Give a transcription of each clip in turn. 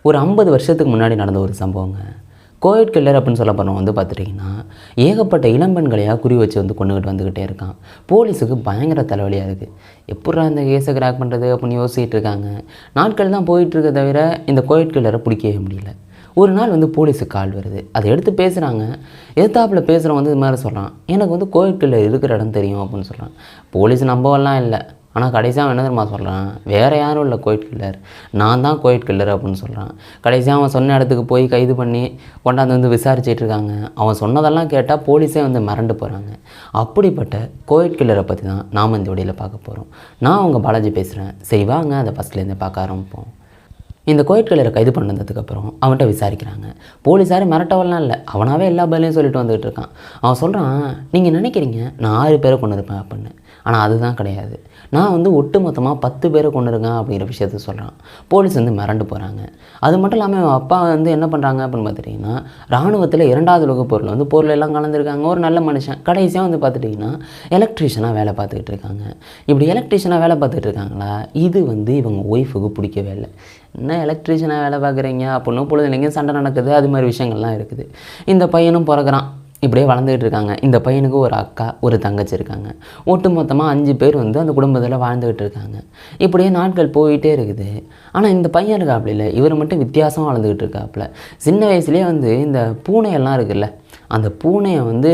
ஒரு 50 வருஷத்துக்கு முன்னாடி நடந்த ஒரு சம்பவங்க. கோவிட் கில்லர் அப்படின்னு சொல்ல போகிறவன் வந்து பார்த்துட்டிங்கன்னா, ஏகப்பட்ட இளம்பெண்களையாக குறி வச்சு வந்து கொண்டுகிட்டு வந்துக்கிட்டே இருக்கான். போலீஸுக்கு பயங்கர தலைவலியாக இருக்குது. எப்புட்றா இந்த கேஸை கிராக் பண்ணுறது அப்படின்னு யோசிச்சுட்டு இருக்காங்க. நாட்கள் தான் போயிட்டுருக்க தவிர இந்த கோவிட் கில்லரை பிடிக்கவே முடியல. ஒரு நாள் வந்து போலீஸுக்கு கால் வருது. அதை எடுத்து பேசுகிறாங்க. எதிர்த்தாப்பில் பேசுகிறவன் வந்து இது மாதிரி சொல்கிறான், எனக்கு வந்து கோவிட் கில்லர் இருக்கிற இடம் தெரியும் அப்படின்னு சொல்கிறான். போலீஸ் நம்பவெல்லாம் இல்லை. ஆனால் கடைசியாக என்ன தெரியுமா சொல்கிறான், வேறு யாரும் இல்லை கோவிட் கில்லர், நான் தான் கோவிட் கில்லர் அப்படின்னு சொல்கிறான். கடைசியாக அவன் சொன்ன இடத்துக்கு போய் கைது பண்ணி கொண்டாந்து வந்து விசாரிச்சுட்டு இருக்காங்க. அவன் சொன்னதெல்லாம் கேட்டால் போலீஸே வந்து மிரண்டு போகிறாங்க. அப்படிப்பட்ட கோவிட் கில்லரை பற்றி தான் நாம் இந்த வீடியோவில் பார்க்க போகிறோம். நான் உங்கள் பாலாஜி பேசுகிறேன். சரி வாங்க அதை ஃபஸ்ட்லேருந்து பார்க்க ஆரம்பிப்போம். இந்த கோவிட் கில்லரை கைது பண்ணதுக்கப்புறம் அவன்கிட்ட விசாரிக்கிறாங்க. போலீஸார் மிரட்டவெல்லாம் இல்லை, அவனாகவே எல்லா பதிலையும் சொல்லிட்டு வந்துகிட்டு இருக்கான். அவன் சொல்கிறான், நீங்கள் நினைக்கிறீங்க நான் 6 பேரை கொண்டு இருப்பேன் அப்படின்னு, ஆனால் அதுதான் கிடையாது. நான் வந்து ஒட்டு மொத்தமாக 10 பேரை கொண்டு இருக்கேன் அப்படிங்கிற விஷயத்த சொல்கிறான். போலீஸ் வந்து மிரண்டு போகிறாங்க. அது மட்டும் இல்லாமல் அவன் அப்பா வந்து என்ன பண்ணுறாங்க அப்படின்னு பார்த்துட்டிங்கன்னா, இராணுவத்தில் 2வது உலகப் போரில் வந்து பொருள் எல்லாம் கலந்துருக்காங்க. ஒரு நல்ல மனுஷன். கடைசியாக வந்து பார்த்துட்டிங்கன்னா எலக்ட்ரிஷியனாக வேலை பார்த்துக்கிட்டு இருக்காங்க. இப்படி எலக்ட்ரிஷியனாக வேலை பார்த்துட்டு இருக்காங்களா, இது வந்து இவங்க ஒய்ஃபுக்கு பிடிக்கவே இல்லை. என்ன எலக்ட்ரிஷியனாக வேலை பார்க்குறீங்க அப்படின்னு பொழுதுலைங்க சண்டை நடக்குது. அது மாதிரி விஷயங்கள்லாம் இருக்குது. இந்த பையனும் பிறகுறான். இப்படியே வளர்ந்துக்கிட்டு இருக்காங்க. இந்த பையனுக்கு ஒரு அக்கா ஒரு தங்கச்சி இருக்காங்க. ஒட்டு மொத்தமாக 5 பேர் வந்து அந்த குடும்பத்தில் வாழ்ந்துக்கிட்டு இருக்காங்க. இப்படியே நாட்கள் போயிட்டே இருக்குது. ஆனால் இந்த பையன் இருக்காப்புல இல்லை, இவர் மட்டும் வித்தியாசமாக வளர்ந்துக்கிட்டு இருக்காப்புல. சின்ன வயசுலேயே வந்து இந்த பூனையெல்லாம் இருக்குல்ல, அந்த பூனையை வந்து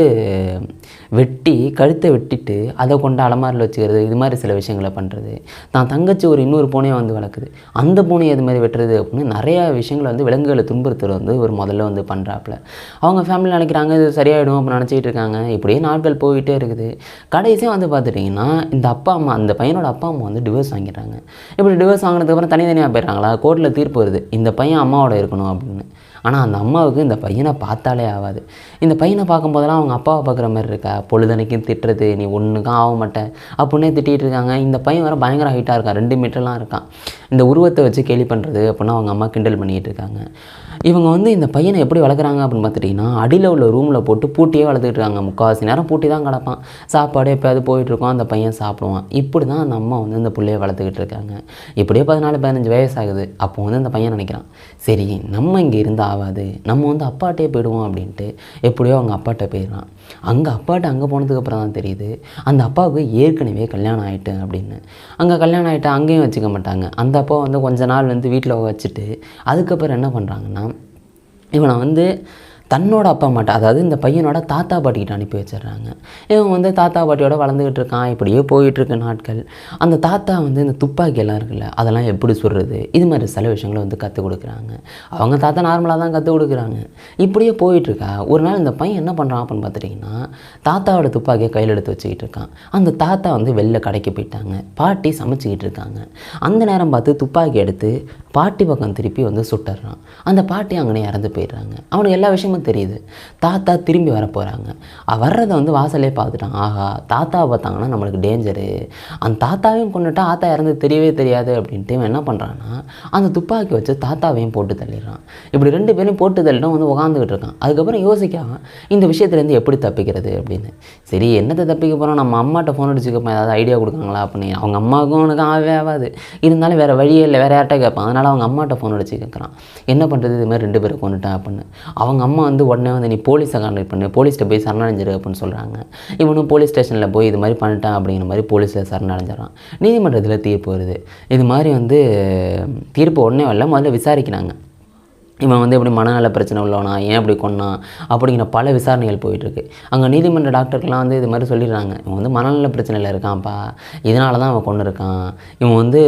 வெட்டி கழுத்தை வெட்டிட்டு அதை கொண்டு அலமாரில் வச்சுக்கிறது, இது மாதிரி சில விஷயங்களை பண்ணுறது. தான் தங்கச்சி ஒரு இன்னொரு பூனையை வந்து வளர்க்குது, அந்த பூனையை இது மாதிரி வெட்டுறது அப்படின்னு நிறையா விஷயங்களை வந்து விலங்குகளை துன்புறுத்துறது வந்து ஒரு முதல்ல வந்து பண்ணுறாப்புல. அவங்க ஃபேமிலி நினைக்கிறாங்க இது சரியாயிடும் அப்படின்னு நினச்சிக்கிட்டு இருக்காங்க. இப்படியே நாட்கள் போயிட்டே இருக்குது. கடைசியாக வந்து பார்த்துட்டிங்கன்னா இந்த அப்பா அம்மா, அந்த பையனோட அப்பா அம்மா வந்து டிவோர்ஸ் வாங்கிடுறாங்க. இப்படி டிவோர்ஸ் வாங்கினதுக்கப்புறம் தனித்தனியாக போயிடுறாங்களா, கோர்ட்டில் தீர்ப்பு வருது இந்த பையன் அம்மாவோட இருக்கணும் அப்படின்னு. ஆனால் அந்த அம்மாவுக்கு இந்த பையனை பார்த்தாலே ஆகாது. இந்த பையனை பார்க்கும்போதெல்லாம் அவங்க அப்பாவை பார்க்குற மாதிரி இருக்கா, பொழுதனைக்கும் திட்டுறது, நீ ஒன்றுக்கும் ஆக மாட்டேன் அப்படின்னே திட்டிகிட்டு இருக்காங்க. இந்த பையன் வேறு பயங்கர ஹைட்டாக இருக்கான், 2 மீட்டர்லாம் இருக்கான். இந்த உருவத்தை வச்சு கேலி பண்ணுறது அப்படின்னா அவங்க அம்மா கிண்டல் பண்ணிகிட்டு இருக்காங்க. இவங்க வந்து இந்த பையனை எப்படி வளர்க்குறாங்க அப்படின்னு பார்த்துட்டிங்கன்னா, அடியில் உள்ள ரூமில் போட்டு பூட்டியே வளர்த்துக்கிட்டு இருக்காங்க. 3/4 நேரம் பூட்டி தான் கிடப்பான். சாப்பாடு எப்போயாவது போயிட்டுருக்கோம், அந்த பையன் சாப்பிடுவான். இப்படி தான் அந்த அம்மா வந்து இந்த பிள்ளையை வளர்த்துக்கிட்டு இருக்காங்க. இப்படியே 14-15 வயசு ஆகுது. அப்போ வந்து அந்த பையன் நினைக்கிறான், சரி நம்ம இங்கே இருந்து ஆகாது, நம்ம வந்து அப்பாட்டே போயிடுவோம் அப்படின்ட்டு எப்படியோ அவங்க அப்பாட்ட போயிடுறான். அங்கே போனதுக்கப்புறம் தான் தெரியுது அந்த அப்பாவுக்கு ஏற்கனவே கல்யாணம் ஆகிட்டு அப்படின்னு. அங்கே கல்யாணம் ஆகிட்டு அங்கேயும் வச்சுக்க மாட்டாங்க. அந்த அப்பா வந்து கொஞ்ச நாள் வந்து வீட்டில் வச்சுட்டு அதுக்கப்புறம் என்ன பண்ணுறாங்கன்னா, இவனை வந்து தன்னோட அப்பா அம்மாட்ட, அதாவது இந்த பையனோட தாத்தா பாட்டிக்கிட்ட அனுப்பி வச்சிடுறாங்க. இவன் வந்து தாத்தா பாட்டியோட வளர்ந்துக்கிட்டு இருக்கான். இப்படியே போயிட்டுருக்கு நாட்கள். அந்த தாத்தா வந்து இந்த துப்பாக்கியெல்லாம் இருக்குல்ல, அதெல்லாம் எப்படி சுடுறது, இது மாதிரி சில விஷயங்களை வந்து கற்றுக் கொடுக்குறாங்க. அவங்க தாத்தா நார்மலாக தான் கற்றுக் கொடுக்குறாங்க. இப்படியே போயிட்டுருக்கா. ஒரு நாள் இந்த பையன் என்ன பண்ணுறான் அப்படின்னு பார்த்துட்டிங்கன்னா, தாத்தாவோட துப்பாக்கியை கையில் எடுத்து வச்சுக்கிட்டு இருக்கான். அந்த தாத்தா வந்து வெளில கடைக்கு போயிட்டாங்க. பாட்டி சமைச்சிக்கிட்டு இருக்காங்க. அந்த நேரம் பார்த்து துப்பாக்கி எடுத்து பாட்டி பக்கம் திருப்பி வந்து சுட்டுறான். அந்த பாட்டி அங்கனே இறந்து போயிடுறாங்க. அவனுக்கு எல்லா விஷயமும் தெரியுது. தாத்தா திரும்பி வர போகிறாங்க. வர்றதை வந்து வாசலே பார்த்துட்டான். ஆஹா, தாத்தாவை பார்த்தாங்கன்னா நம்மளுக்கு டேஞ்சரு, அந்த தாத்தாவையும் கொண்டுட்டா ஆத்தா இறந்து தெரியவே தெரியாது அப்படின்ட்டு இவன் என்ன பண்ணுறான்னா, அந்த துப்பாக்கி வச்சு தாத்தாவையும் போட்டு தள்ளிடுறான். இப்படி 2 பேரையும் போட்டு தள்ளிட்டும் வந்து உட்காந்துக்கிட்டு இருக்கான். அதுக்கப்புறம் யோசிக்காம இந்த விஷயத்துலேருந்து எப்படி தப்பிக்கிறது அப்படின்னு. சரி என்னத்தை தப்பிக்க போகிறோம், நம்ம அம்மாட்ட ஃபோன் அடிச்சுக்கப்போ ஏதாவது ஐடியா கொடுக்காங்களா அப்படின்னு. அவங்க அம்மாவுக்கும் அவனுக்கு ஆகவே ஆகாது. இருந்தாலும் வேறு வழியே இல்லை, வேறு யார்கிட்ட கேட்பான். அதனால் அவங்க அம்மாட்ட ஃபோன் அடிச்சு கேட்குறான், என்ன பண்ணுறது, இது மாதிரி 2 பேரை கொண்டுட்டேன் அப்படின்னு. அவங்க அம்மா வந்து உடனே வந்து நீ போலீஸை கான்டாக்ட் பண்ணு, போலீஸ்கிட்ட போய் சரணடைஞ்சிரு அப்படின்னு சொல்கிறாங்க. இவனும் போலீஸ் ஸ்டேஷனில் போய் இது மாதிரி பண்ணிட்டான் அப்படிங்கிற மாதிரி போலீஸில் சரணடைஞ்சிடறான். நீதிமன்றத்தில் தீர்ப்பு வருது. இது மாதிரி வந்து தீர்ப்பு உடனே வரல, முதல்ல விசாரிக்கிறாங்க. இவன் வந்து எப்படி மனநல பிரச்சனை உள்ளவனா, ஏன் அப்படி கொன்னான் அப்படிங்கிற பல விசாரணைகள் போயிட்டுருக்கு. அங்கே நீதிமன்ற டாக்டருக்கெலாம் வந்து இது மாதிரி சொல்லிடுறாங்க, இவன் வந்து மனநல பிரச்சனையில் இருக்கான்ப்பா, இதனால தான் அவன் கொண்டு இருக்கான், இவன் வந்து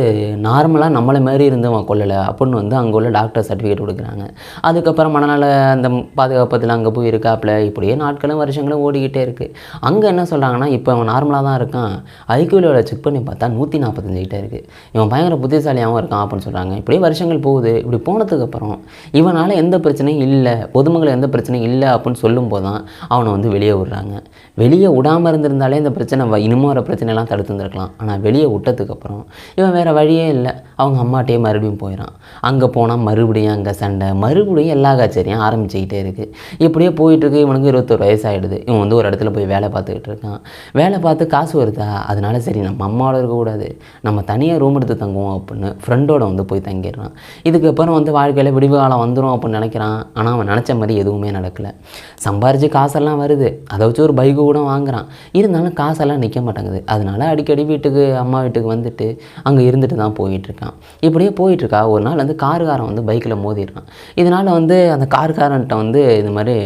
நார்மலாக நம்மளை மாதிரி இருந்து அவன் கொல்லலை அப்படின்னு வந்து அங்கே உள்ள டாக்டர் சர்டிஃபிகேட் கொடுக்குறாங்க. அதுக்கப்புறம் மனநல அந்த பாதுகாப்பத்தில் அங்கே போய் இருக்காப்புல. இப்படியே நாட்களும் வருஷங்களும் ஓடிக்கிட்டே இருக்குது. அங்கே என்ன சொல்கிறாங்கன்னா, இப்போ அவன் நார்மலாக தான் இருக்கான், ஐக்யூவில் செக் பண்ணி பார்த்தா 145 கிட்டே இருக்குது, இவன் பயங்கர புத்திசாலியாகவும் இருக்கான் அப்படின்னு சொல்கிறாங்க. இப்படியே வருஷங்கள் போகுது. இப்படி போனதுக்கப்புறம் இவனால் எந்த பிரச்சனையும் இல்லை, பொதுமக்கள் எந்த பிரச்சனையும் இல்லை அப்படின்னு சொல்லும்போது தான் அவனை வந்து வெளியே விடுறாங்க. வெளியே விடாமல் இருந்திருந்தாலே இந்த பிரச்சனை இன்னமும் வர பிரச்சனைலாம் தடுத்து இருந்திருக்கலாம். ஆனால் வெளியே விட்டதுக்கப்புறம் இவன் வேறு வழியே இல்லை, அவங்க அம்மாட்டையே மறுபடியும் போயிடான். அங்கே போனால் மறுபடியும் அங்கே சண்டை, மறுபடியும் எல்லா கச்சேரியும் ஆரம்பிச்சுக்கிட்டே இருக்குது. இப்படியே போயிட்டுருக்கு. இவனுக்கு 21 வயசாகிடுது. இவன் வந்து ஒரு இடத்துல போய் வேலை பார்த்துக்கிட்டு இருக்கான். வேலை பார்த்து காசு வருதா, அதனால சரி நம்ம அம்மாவோட இருக்கக்கூடாது, நம்ம தனியாக ரூம் எடுத்து தங்குவோம் அப்படின்னு ஃப்ரெண்டோட வந்து போய் தங்கிடுறான். இதுக்கப்புறம் வந்து வாழ்க்கையில் விடிவு காலம் வந்துடும் அப்படின்னு நினைக்கிறான். ஆனால் அவன் நினச்ச மாதிரி எதுவுமே நடக்கலை. சம்பாரித்து காசெல்லாம் வருது, அதை வச்சு ஒரு பைக்கு கூட வாங்குறான். இருந்தாலும் காசெல்லாம் நிற்க மாட்டேங்குது. அதனால அடிக்கடி வீட்டுக்கு அம்மா வீட்டுக்கு வந்துட்டு அங்கே இருந்துட்டு தான் போயிட்டுருக்கான். இப்படியே போயிட்டுருக்கா. ஒரு நாள் வந்து காருக்காரன் வந்து பைக்கில் மோதிடுறான். இதனால் வந்து அந்த காருக்காரன்ட்ட வந்து இது மாதிரி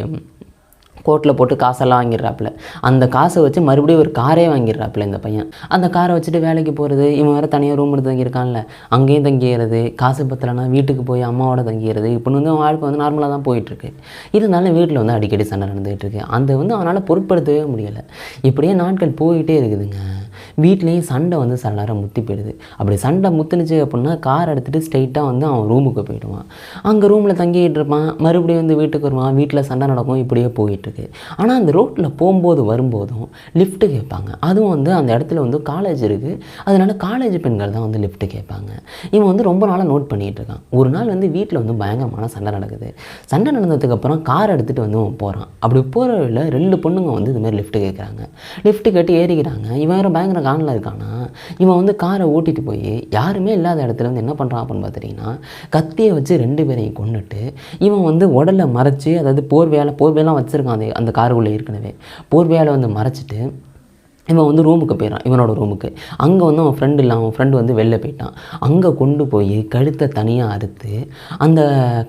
கோர்ட்டில் போட்டு காசெல்லாம் வாங்கிடுறாப்புல. அந்த காசை வச்சு மறுபடியும் ஒரு காரே வாங்கிடுறாப்புல இந்த பையன். அந்த காரை வச்சுட்டு வேலைக்கு போகிறது, இவன் வேறு தனியாக ரூம் எடுத்து தங்கியிருக்கான்ல, அங்கேயும் தங்கிடுறது, காசு பத்தலைன்னா வீட்டுக்கு போய் அம்மாவோட தங்கிடுறது. இப்போ வந்து வாழ்க்கை வந்து நார்மலாக தான் போயிட்டுருக்கு. இருந்தாலும் வீட்டில் வந்து அடிக்கடி சண்டை நடந்துகிட்டு இருக்கு. அந்த வந்து அவனால் பொருட்படுத்தவே முடியலை. இப்படியே நாட்கள் போயிட்டே இருக்குதுங்க. வீட்லேயும் சண்டை வந்து சில நேரம் முத்தி போயிடுது. அப்படி சண்டை முத்துனுச்சு அப்படின்னா கார் எடுத்துகிட்டு ஸ்ட்ரைட்டாக வந்து அவன் ரூமுக்கு போயிடுவான். அங்கே ரூமில் தங்கிட்டு இருப்பான். மறுபடியும் வந்து வீட்டுக்கு வருவான். வீட்டில் சண்டை நடக்கும். இப்படியே போயிட்டுருக்கு. ஆனால் அந்த ரோட்டில் போகும்போது வரும்போதும் லிஃப்ட்டு கேட்பாங்க. அதுவும் வந்து அந்த இடத்துல வந்து காலேஜ் இருக்குது. அதனால காலேஜ் பெண்கள் தான் வந்து லிஃப்ட்டு கேட்பாங்க. இவன் வந்து ரொம்ப நாளாக நோட் பண்ணிகிட்டு இருக்கான். ஒரு நாள் வந்து வீட்டில் வந்து பயங்கரமான சண்டை நடக்குது. சண்டை நடந்ததுக்கப்புறம் கார் எடுத்துகிட்டு வந்து அவன் போகிறான். அப்படி போகிற வழியில் 2 பொண்ணுங்க வந்து இதுமாதிரி லிஃப்ட்டு கேட்குறாங்க. லிஃப்ட்டு கேட்டு ஏறிக்கிறாங்க. இவன் வேறு பயங்கர கானில் இருக்கானா. இவன் வந்து காரை ஓட்டிகிட்டு போய் யாருமே இல்லாத இடத்துல வந்து என்ன பண்ணுறான் அப்படின்னு பார்த்துட்டிங்கன்னா, கத்தியை வச்சு 2 பேரையும் கொன்னுட்டு இவன் வந்து உடலை மறைச்சி, அதாவது போர்வையெல்லாம் வச்சுருக்கான் அந்த காருக்குள்ளே ஏற்கனவே. போர்வையால் வந்து மறைச்சிட்டு இவன் வந்து ரூமுக்கு போயிடறான், இவனோட ரூமுக்கு. அங்கே வந்து அவன் ஃப்ரெண்டு இல்லை, அவன் ஃப்ரெண்டு வந்து வெளில போயிட்டான். அங்கே கொண்டு போய் கழுத்தை தனியாக அறுத்து அந்த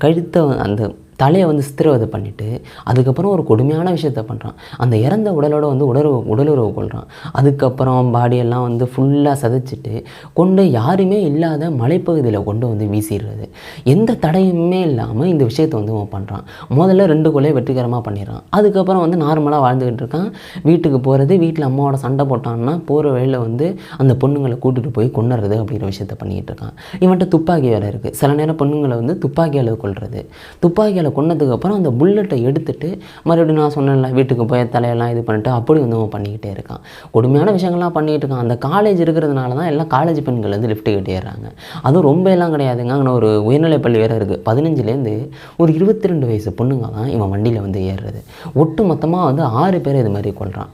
கழுத்தை அந்த தலையை வந்து சித்திரவதை பண்ணிவிட்டு அதுக்கப்புறம் ஒரு கொடுமையான விஷயத்த பண்ணுறான். அந்த இறந்த உடலோட வந்து உடலுறவு கொள்கிறான். அதுக்கப்புறம் பாடியெல்லாம் வந்து ஃபுல்லாக சதைச்சிட்டு கொண்டு யாருமே இல்லாத மலைப்பகுதியில் கொண்டு வந்து வீசிடுறது. எந்த தடையுமே இல்லாமல் இந்த விஷயத்தை வந்து அவன் பண்ணுறான். முதல்ல 2 கொலையை வெற்றிகரமாக பண்ணிடுறான். அதுக்கப்புறம் வந்து நார்மலாக வாழ்ந்துக்கிட்டு இருக்கான். வீட்டுக்கு போகிறது, வீட்டில் அம்மாவோட சண்டை போட்டான்னா போகிற வழியில் வந்து அந்த பொண்ணுங்களை கூட்டிகிட்டு போய் கொன்னுறது அப்படிங்கிற விஷயத்த பண்ணிக்கிட்டு இருக்கான். இவன்கிட்ட துப்பாக்கி வேலை இருக்குது. சில நேரம் பொண்ணுங்களை வந்து துப்பாக்கியால் கொள்வது. துப்பாக்கியால் கொன்னதுக்கப்புறம் அந்த புல்லட்டை எடுத்துகிட்டு மறுபடியும் நான் சொன்னேன்ல வீட்டுக்கு போய் தலையெல்லாம் இது பண்ணிட்டு அப்படி வந்து அவன் பண்ணிக்கிட்டே இருக்கான். கொடுமையான விஷயங்கள்லாம் பண்ணிகிட்டு இருக்கான். அந்த காலேஜ் இருக்கிறதுனால தான் எல்லாம் காலேஜ் பெண்கள் வந்து லிஃப்ட்டு கட்டி ஏறுறாங்க. அதுவும் ரொம்ப எல்லாம் கிடையாதுங்க. அங்கே ஒரு உயர்நிலைப்பள்ளி வேறு இருக்குது. 15லேருந்து ஒரு 22 வயசு பொண்ணுங்க தான் இவன் வண்டியில் வந்து ஏறுறது. ஒட்டு மொத்தமாக வந்து 6 பேர் இது மாதிரி கொள்கிறான்.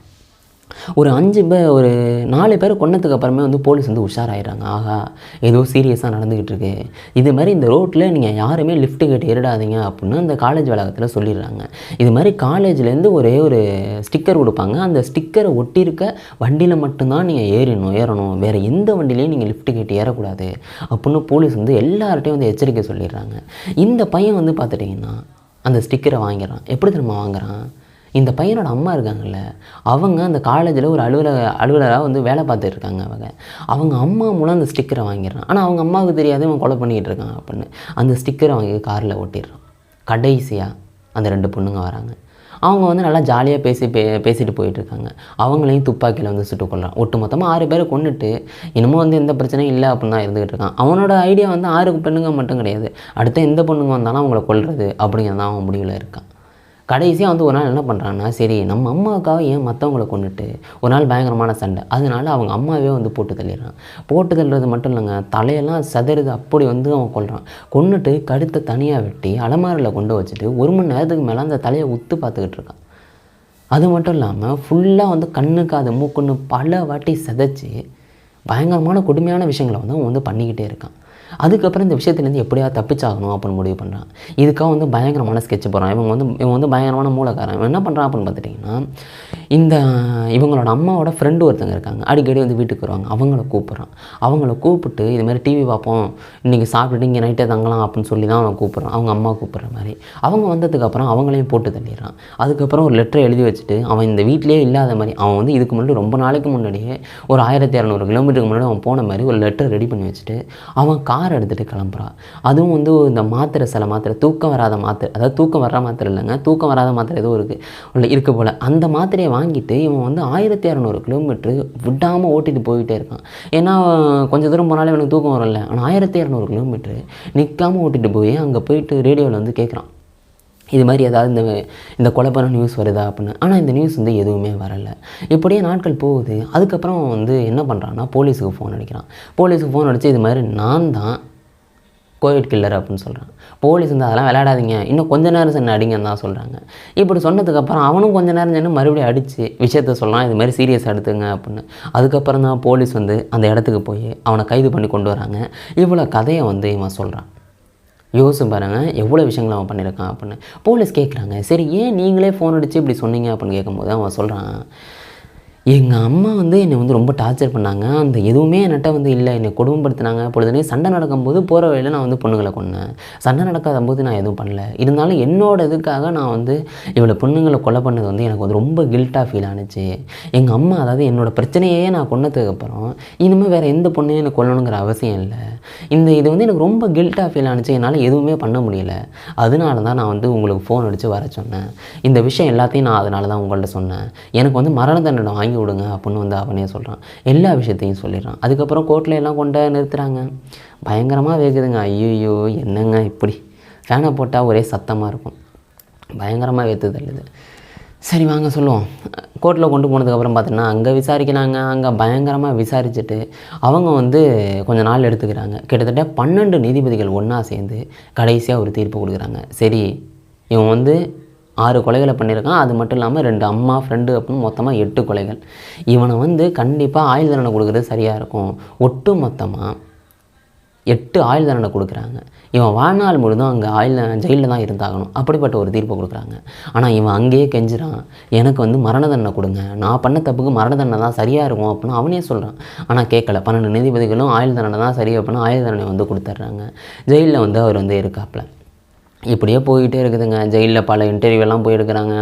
ஒரு 4 பேர் கொன்னதுக்கு அப்புறமே வந்து போலீஸ் வந்து உஷாராயிடுறாங்க. ஆகா, ஏதோ சீரியஸாக நடந்துக்கிட்டு இருக்கு, இது மாதிரி இந்த ரோட்டில் நீங்கள் யாருமே லிஃப்ட்டு கேட்டு ஏறிடாதீங்க அப்படின்னு அந்த காலேஜ் வளாகத்தில் சொல்லிடுறாங்க. இது மாதிரி காலேஜ்லேருந்து ஒரே ஒரு ஸ்டிக்கர் கொடுப்பாங்க. அந்த ஸ்டிக்கரை ஒட்டியிருக்க வண்டியில் மட்டும்தான் நீங்கள் ஏறணும், வேறு எந்த வண்டியிலையும் நீங்கள் லிஃப்ட்டு கேட்டு ஏறக்கூடாது அப்படின்னு போலீஸ் வந்து எல்லார்ட்டையும் வந்து எச்சரிக்கை சொல்லிடுறாங்க. இந்த பையன் வந்து பார்த்துட்டிங்கன்னா அந்த ஸ்டிக்கரை வாங்கிறான். எப்படி திரும்ப வாங்குறான்? இந்த பையனோட அம்மா இருக்காங்கல்ல, அவங்க அந்த காலேஜில் ஒரு அலுவலராக வந்து வேலை பார்த்துட்டு இருக்காங்க. அவங்க அம்மா மூலம் அந்த ஸ்டிக்கரை வாங்கிடுறான். ஆனால் அவங்க அம்மாவுக்கு தெரியாது இவன் கொலை பண்ணிகிட்டு இருக்கான் அப்படின்னு. அந்த ஸ்டிக்கரை வாங்கி காரில் ஒட்டிடுறான். கடைசியாக அந்த 2 பொண்ணுங்க வராங்க. அவங்க வந்து நல்லா ஜாலியாக பேசிட்டு போயிட்டுருக்காங்க. அவங்களையும் துப்பாக்கியில் வந்து சுட்டு கொள்கிறான். ஒட்டு மொத்தமாக 6 பேரை கொண்டுட்டு இன்னமும் வந்து எந்த பிரச்சனையும் இல்லை அப்படின்னு தான் இருந்துகிட்டு இருக்கான். அவனோட ஐடியா வந்து 6 பெண்ணுங்க மட்டும் கிடையாது, அடுத்த எந்த பொண்ணுங்க வந்தாலும் அவங்கள கொல்றது அப்படிங்கிறது தான் அவன் முடிவில் இருக்கான். கடைசியாக வந்து ஒரு நாள் என்ன பண்ணுறான்னா, சரி நம்ம அம்மாவுக்காக ஏன் மற்றவங்கள கொண்டுட்டு ஒரு நாள் பயங்கரமான சண்டை, அதனால அவங்க அம்மாவே வந்து போட்டு தள்ளிடுறான். போட்டு தள்ளுறது மட்டும் இல்லைங்க, தலையெல்லாம் சதறுது. அப்படி வந்து அவன் கொல்றான். கொன்னுட்டு கழுத்தை தனியாக வெட்டி அலமாரியில் கொண்டு வச்சுட்டு 1 மணி நேரத்துக்கு மேலே அந்த தலையை உத்து பார்த்துக்கிட்டு இருக்கான். அது மட்டும் இல்லாமல் ஃபுல்லாக வந்து கண்ணுக்கு அது மூக்குன்னு பல வாட்டி சதைச்சி பயங்கரமான கொடுமையான விஷயங்களை வந்து அவன் வந்து பண்ணிக்கிட்டே இருக்கான். அதுக்கப்புறம் இந்த விஷயத்துலேருந்து எப்படியா தப்பிச்சாகணும் அப்படின்னு முடிவு பண்ணுறான். இதுக்காக வந்து பயங்கரமான ஸ்கெட்ச் போகிறான். இவன் வந்து பயங்கரமான மூலக்காரன். இவன் என்ன பண்ணுறான் அப்படின்னு பார்த்துட்டிங்கன்னா, இவங்களோட அம்மாவோட ஃப்ரெண்டு ஒருத்தங்க இருக்காங்க, அடிக்கடி வந்து வீட்டுக்கு வருவாங்க. அவங்கள கூப்பிட்டு இது மாதிரி டிவி பார்ப்போம், இன்றைக்கி சாப்பிட்டுட்டு இங்கே நைட்டே தங்கலாம் அப்படின்னு சொல்லி தான் அவன் கூப்பிட்றான். அவங்க அம்மா கூப்பிட்ற மாதிரி. அவங்க வந்ததுக்கப்புறம் அவங்களையும் போட்டு தள்ளிடுறான். அதுக்கப்புறம் ஒரு லெட்டரை எழுதி வச்சுட்டு அவன் இந்த வீட்டிலே இல்லாத மாதிரி, அவன் வந்து இதுக்கு முன்னாடி ரொம்ப நாளைக்கு முன்னாடியே ஒரு 1200 கிலோமீட்டருக்கு முன்னாடி அவன் போன மாதிரி ஒரு லெட்டர் ரெடி பண்ணி வச்சுட்டு அவன் கார் எடுத்துகிட்டு கிளம்புறா. அதுவும் வந்து இந்த சில மாத்திரை தூக்கம் வராத மாத்திரை, அதாவது தூக்கம் வர்ற மாத்திரை இல்லைங்க, தூக்கம் வராத மாத்திரை ஏதோ இருக்குது போல். அந்த மாத்திரையை வாங்கிட்டு இவன் வந்து 1600 கிலோமீட்ரு விடாமல் ஓட்டிகிட்டு போயிட்டே இருக்கான். ஏன்னா கொஞ்சம் தூரம் போனாலே இவனுக்கு தூக்கம் வரல. ஆனால் 1600 கிலோமீட்ரு நிற்காமல் ஓட்டிகிட்டு போய் அங்கே போயிட்டு ரேடியோவில் வந்து கேட்குறான், இது மாதிரி ஏதாவது இந்த கொலை பண்ண நியூஸ் வருதா அப்படின்னு. ஆனால் இந்த நியூஸ் வந்து எதுவுமே வரலை. இப்படியே நாட்கள் போகுது. அதுக்கப்புறம் வந்து என்ன பண்ணுறான்னா போலீஸுக்கு ஃபோன் அடிக்கிறான். போலீஸுக்கு ஃபோன் அடித்து இது மாதிரி நான் தான் கோவிட் கில்லர் அப்படின்னு சொல்கிறான். போலீஸ் வந்து அதெல்லாம் விளையாடாதீங்க, இன்னும் கொஞ்ச நேரம் சென்று அடிங்கன்னு தான் சொல்கிறாங்க. இப்படி சொன்னதுக்கப்புறம் அவனும் கொஞ்ச நேரம் சென்று மறுபடியும் அடித்து விஷயத்த சொல்லலாம், இது மாதிரி சீரியஸ் எடுத்துங்க அப்படின்னு. அதுக்கப்புறம் தான் போலீஸ் வந்து அந்த இடத்துக்கு போய் அவனை கைது பண்ணி கொண்டு வராங்க. இவ்வளோ கதையை வந்து இவன் சொல்கிறான். யோசிச்சு பாருங்கள் எவ்வளோ விஷயங்கள் அவன் பண்ணியிருக்கான் அப்படின்னு. போலீஸ் கேட்குறாங்க, சரி ஏன் நீங்களே ஃபோன் அடித்து இப்படி சொன்னீங்க அப்படின்னு கேட்கும்போது அவன் சொல்கிறான், எங்கள் அம்மா வந்து என்னை வந்து ரொம்ப டார்ச்சர் பண்ணாங்க, அந்த எதுவுமே என்கிட்ட வந்து இல்லை, என்னை கொடுமைப்படுத்தினாங்க. பொழுதுனே சண்டை நடக்கும்போது போகிற வழியில் நான் வந்து பொண்ணுங்களை கொன்னேன், சண்டை நடக்காத போது நான் எதுவும் பண்ணல. இருந்தாலும் என்னோட இதுக்காக நான் வந்து இவ்வளோ பொண்ணுங்களை கொலை பண்ணது வந்து எனக்கு வந்து ரொம்ப கில்ட்டாக ஃபீல் ஆனிச்சு. எங்கள் அம்மா அதாவது என்னோடய பிரச்சனையே நான் கொன்னதுக்கப்புறம் இனிமேல் வேறு எந்த பொண்ணையும் எனக்கு கொல்லணுங்கிற அவசியம் இல்லை. இது வந்து எனக்கு ரொம்ப கில்ட்டாக ஃபீல் ஆனிச்சு, என்னால் எதுவுமே பண்ண முடியல. அதனால தான் நான் வந்து உங்களுக்கு ஃபோன் அடித்து வர சொன்னேன். இந்த விஷயம் எல்லாத்தையும் நான் அதனால தான் உங்கள்கிட்ட சொன்னேன். எனக்கு வந்து மரண தண்டனை வாங்கி விடுங்க அப்படின்னு வந்து அவனே சொல்கிறான். எல்லா விஷயத்தையும் சொல்லிடுறான். அதுக்கப்புறம் கோர்ட்டில் எல்லாம் கொண்டு நிறுத்துகிறாங்க. பயங்கரமாக வேகுதுங்க. ஐயோ என்னங்க இப்படி ஃபேனை போட்டால் ஒரே சத்தமாக இருக்கும், பயங்கரமாக வேத்து தள்ளுது. சரி வாங்க சொல்லுவோம். கோர்ட்டில் கொண்டு போனதுக்கப்புறம் பார்த்தீங்கன்னா அங்கே விசாரிக்கிறாங்க. அங்கே பயங்கரமாக விசாரிச்சுட்டு அவங்க வந்து கொஞ்சம் நாள் எடுத்துக்கிறாங்க. கிட்டத்தட்ட 12 நீதிபதிகள் ஒன்றா சேர்ந்து கடைசியாக ஒரு தீர்ப்பு கொடுக்குறாங்க. சரி இவன் வந்து 6 கொலைகளை பண்ணியிருக்கான், அது மட்டும் இல்லாமல் 2 அம்மா ஃப்ரெண்டு அப்படின்னு மொத்தமாக 8 கொலைகள். இவனை வந்து கண்டிப்பாக ஆயுள் தண்டனை கொடுக்குறது சரியாக இருக்கும். ஒட்டு மொத்தமாக 8 ஆயுள் தண்டனை கொடுக்குறாங்க. இவன் வாழ்நாள் முழுதும் அங்கே ஜெயிலில் தான் இருந்தாகணும், அப்படிப்பட்ட ஒரு தீர்ப்பை கொடுக்குறாங்க. ஆனால் இவன் அங்கேயே கெஞ்சுறான், எனக்கு வந்து மரண தண்டனை கொடுங்க, நான் பண்ண தப்புக்கு மரண தண்டனை தான் சரியாக இருக்கும் அப்படின்னு அவனே சொல்கிறான். ஆனால் கேட்கல. 12 நீதிபதிகளும் ஆயுள் தண்டனை தான் சரி அப்படின்னு ஆயுள் தண்டனை வந்து கொடுத்துட்றாங்க. ஜெயிலில் வந்து அவர் வந்து இருக்காப்புல. இப்படியே போய்கிட்டே இருக்குதுங்க. ஜெயிலில் பல இன்டர்வியூலாம் போயிருக்கிறாங்க.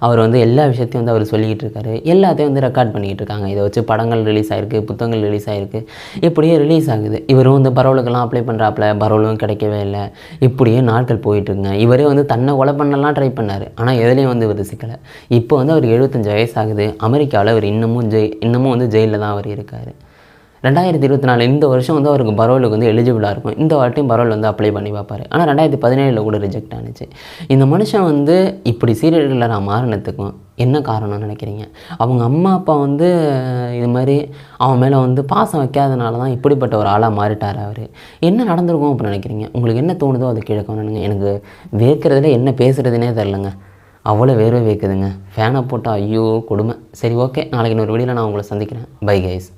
அவர் வந்து எல்லா விஷயத்தையும் வந்து அவர் சொல்லிக்கிட்டு இருக்காரு. எல்லாத்தையும் வந்து ரெக்கார்ட் பண்ணிக்கிட்டு இருக்காங்க. இதை வச்சு படங்கள் ரிலீஸ் ஆகிருக்கு, புத்தகங்கள் ரிலீஸ் ஆகிருக்கு. இப்படியே ரிலீஸ் ஆகுது. இவரும் வந்து பரோலுக்கெல்லாம் அப்ளை பண்ணுறாப்புல, பரோலும் கிடைக்கவே இல்லை. இப்படியே நாட்கள் போயிட்டுருங்க. இவரே வந்து தன்னை கொலை பண்ணலாம் ட்ரை பண்ணார், ஆனால் எதுலேயும் வந்து இவர் சிக்கலை. இப்போ வந்து அவருக்கு 75 வயசு ஆகுது. அமெரிக்காவில் அவர் இன்னமும் வந்து ஜெயிலில் தான் அவர் இருக்கார். 2024 இந்த வருஷம் வந்து அவருக்கு பரோலுக்கு வந்து எலிஜிபிளாக இருக்கும். இந்த வாட்டியும் பரோல் வந்து அப்ளை பண்ணி பார்ப்பார். ஆனால் 2017 கூட ரிஜெக்ட் ஆனிச்சு. இந்த மனுஷன் வந்து இப்படி சீரியல் கில்லராக மாறினத்துக்கும் என்ன காரணம்னு நினைக்கிறீங்க? அவங்க அம்மா அப்பா வந்து இது மாதிரி அவன் மேலே வந்து பாசம் வைக்காதனால தான் இப்படிப்பட்ட ஒரு ஆளாக மாறிட்டார் அவர். என்ன நடந்திருக்கும் அப்படின்னு நினைக்கிறீங்க? உங்களுக்கு என்ன தோணுதோ அது கீழே கவனிங்க. எனக்கு வேர்க்கிறதுல என்ன பேசுகிறதுனே தெரிலங்க, அவ்வளோ வேர்வை வைக்குதுங்க. ஃபேனை போட்டால் ஐயோ கொடுமை. சரி ஓகே, நாளைக்கு இன்னொரு வீடியோவில் நான் உங்களை சந்திக்கிறேன். Bye guys.